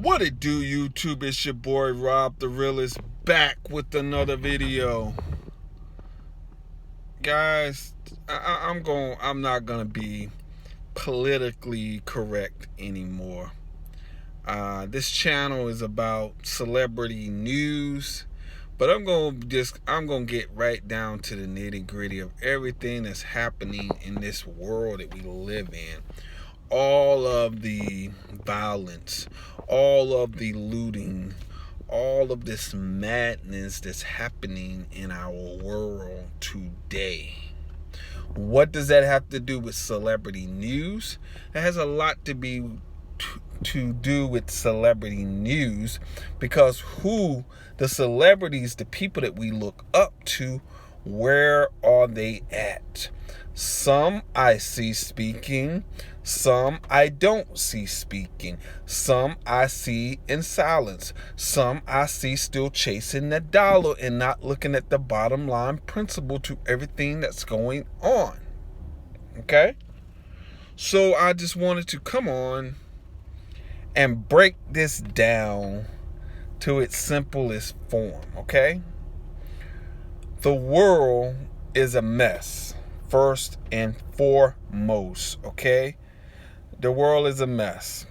What it do, YouTube? It's your boy Rob the Realist back with another video. Guys, I'm not gonna be politically correct anymore. This channel is about celebrity news, but I'm gonna get right down to the nitty-gritty of everything that's happening in this world that we live in. All of the violence, all of the looting, all of this madness that's happening in our world today. What does that have to do with celebrity news? It has a lot to do with celebrity news, because the celebrities, the people that we look up to, where are they at? Some I see speaking, some I don't see speaking, some I see in silence, some I see still chasing the dollar and not looking at the bottom line principle to everything that's going on. Okay? So I just wanted to come on and break this down to its simplest form, okay? The world is a mess, first and foremost, okay? The world is a mess.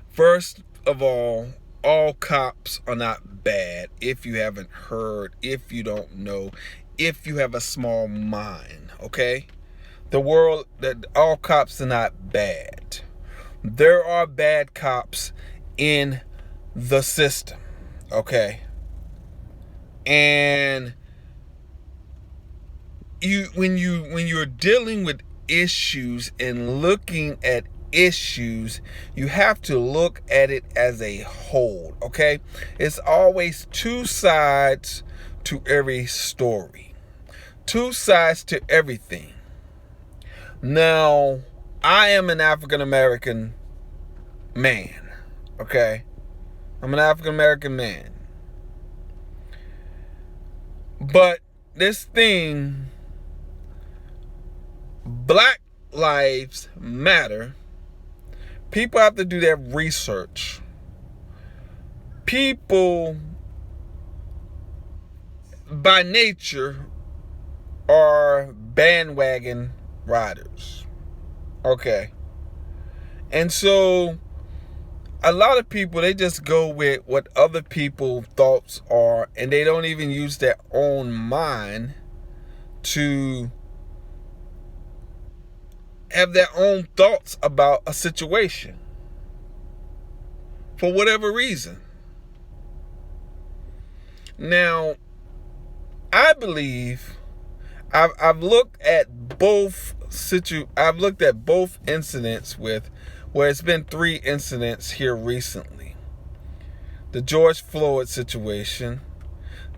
First of all cops are not bad. If you haven't heard, if you don't know, if you have a small mind, okay? All cops are not bad. There are bad cops in the system, okay? And when you're dealing with issues and looking at issues, you have to look at it as a whole, okay? It's always two sides to every story, two sides to everything. Now, I am an African American man, okay? I'm an African American man. But this thing, Black Lives Matter, people have to do their research. People, by nature, are bandwagon riders. Okay. And so a lot of people, they just go with what other people's thoughts are, and they don't even use their own mind to have their own thoughts about a situation for whatever reason. Now, I believe I've looked at both incidents where it's been 3 incidents here recently. The George Floyd situation,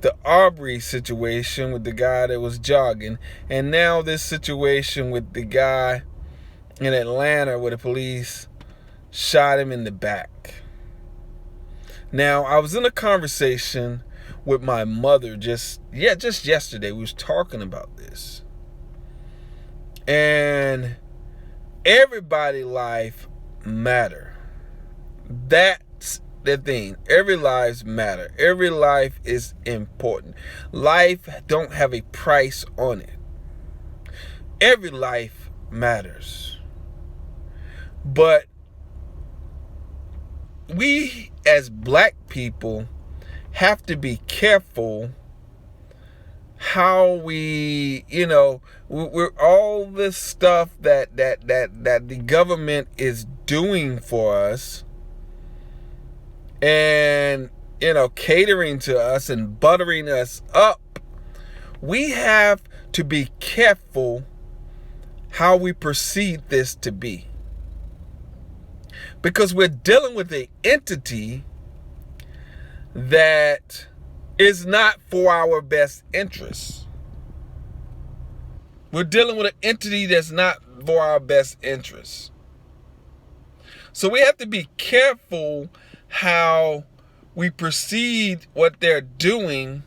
the Aubrey situation with the guy that was jogging, and now this situation with the guy in Atlanta where the police shot him in the back. Now, I was in a conversation with my mother just yesterday. We was talking about this. And everybody's life matter. That's the thing. Every lives matter. Every life is important. Life don't have a price on it. Every life matters. But we as Black people have to be careful how we're all this stuff that the government is doing for us, and catering to us and buttering us up. We have to be careful how we perceive this to be, because we're dealing with an entity that is not for our best interests. We're dealing with an entity that's not for our best interests. So we have to be careful how we perceive what they're doing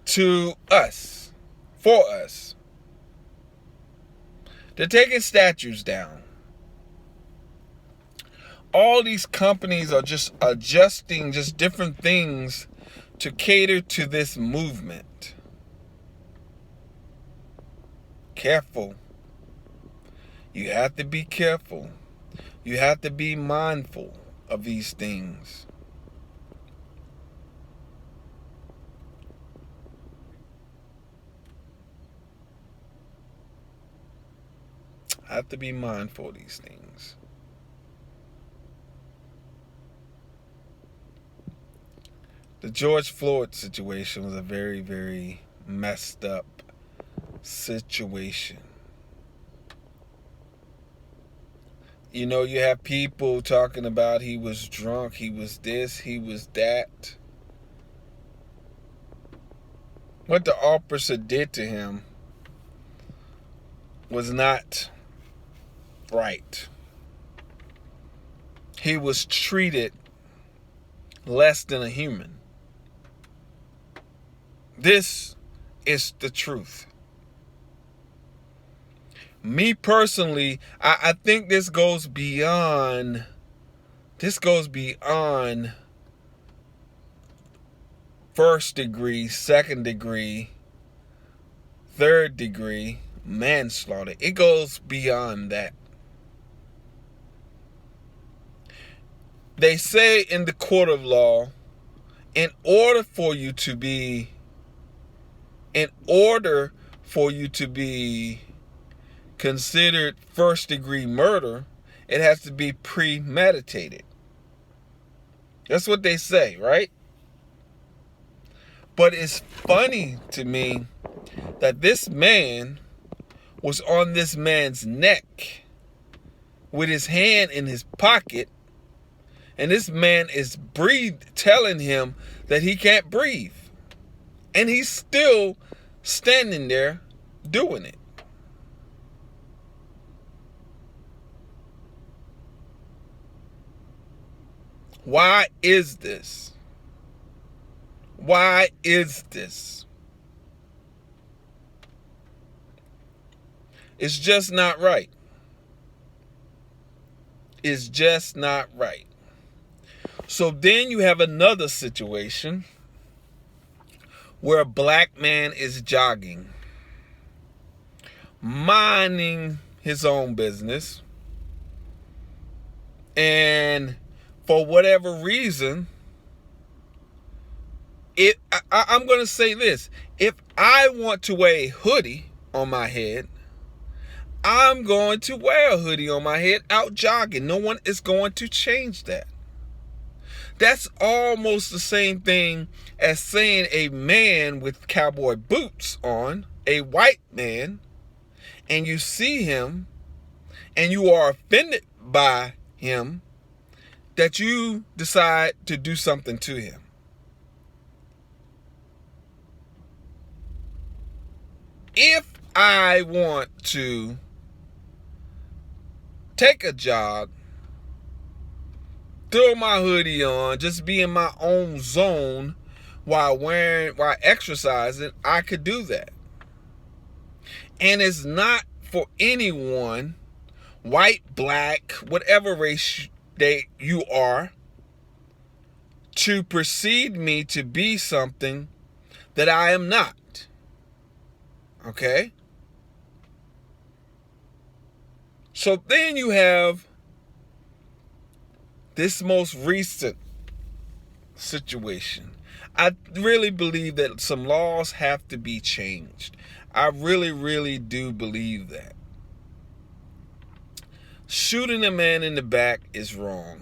to us, for us. They're taking statues down. all these companies are just adjusting just different things to cater to this movement. Careful. You have to be careful. You have to be mindful of these things. Have to be mindful of these things. The George Floyd situation was a very, very messed up situation. You know, you have people talking about he was drunk, he was this, he was that. What the officer did to him was not right. He was treated less than a human. This is the truth. Me personally, I think this goes beyond first degree, second degree, third degree manslaughter. It goes beyond that. They say in the court of law, in order for you to be considered first degree murder, it has to be premeditated. That's what they say, right? But it's funny to me that this man was on this man's neck with his hand in his pocket, and this man is telling him that he can't breathe. And he's still standing there doing it. Why is this? Why is this? It's just not right. It's just not right. So then you have another situation where a black man is jogging, minding his own business, and for whatever reason, I'm going to say this. If I want to wear a hoodie on my head, I'm going to wear a hoodie on my head out jogging. No one is going to change that. That's almost the same thing as saying a man with cowboy boots on, a white man, and you see him and you are offended by him, that you decide to do something to him. If I want to take a jog, throw my hoodie on, just be in my own zone while exercising, I could do that. And it's not for anyone, white, black, whatever race you are, to perceive me to be something that I am not. Okay? So then you have this most recent situation. I really believe that some laws have to be changed. I really, really do believe that. Shooting a man in the back is wrong.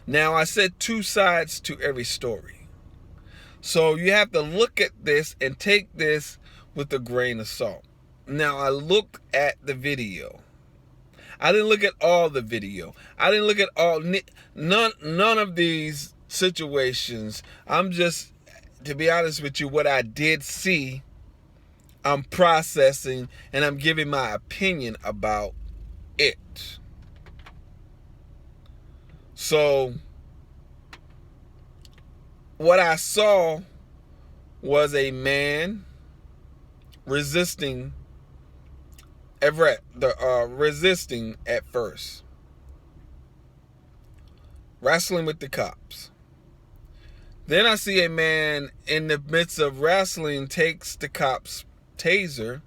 Now, I said two sides to every story. So you have to look at this and take this with a grain of salt. Now, I looked at the video. I didn't look at all the video. I didn't look at none of these situations. I'm just, to be honest with you, what I did see, I'm processing and I'm giving my opinion about it. So what I saw was a man resisting at first. wrestling with the cops. Then I see a man in the midst of wrestling takes the cop's taser.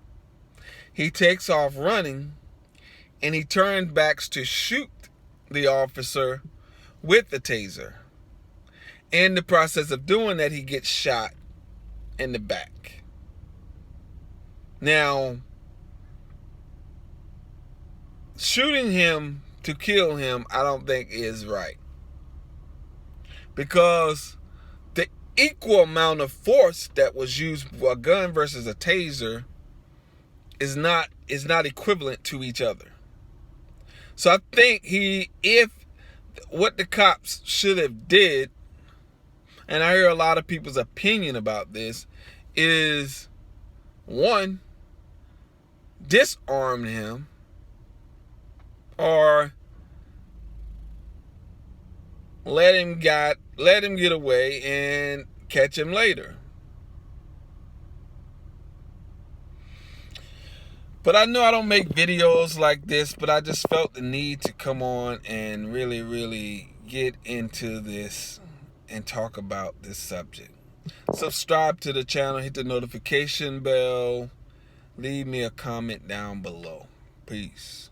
He takes off running, and he turns back to shoot the officer with the taser. In the process of doing that, he gets shot in the back. Now, shooting him to kill him, I don't think is right. Because the equal amount of force that was used for a gun versus a taser is not equivalent to each other. So I think if what the cops should have did, and I hear a lot of people's opinion about this, is one, disarm him, or let him get away and catch him later. But I know I don't make videos like this, but I just felt the need to come on and really get into this and talk about this subject. Subscribe to the channel, hit the notification bell, leave me a comment down below. Peace.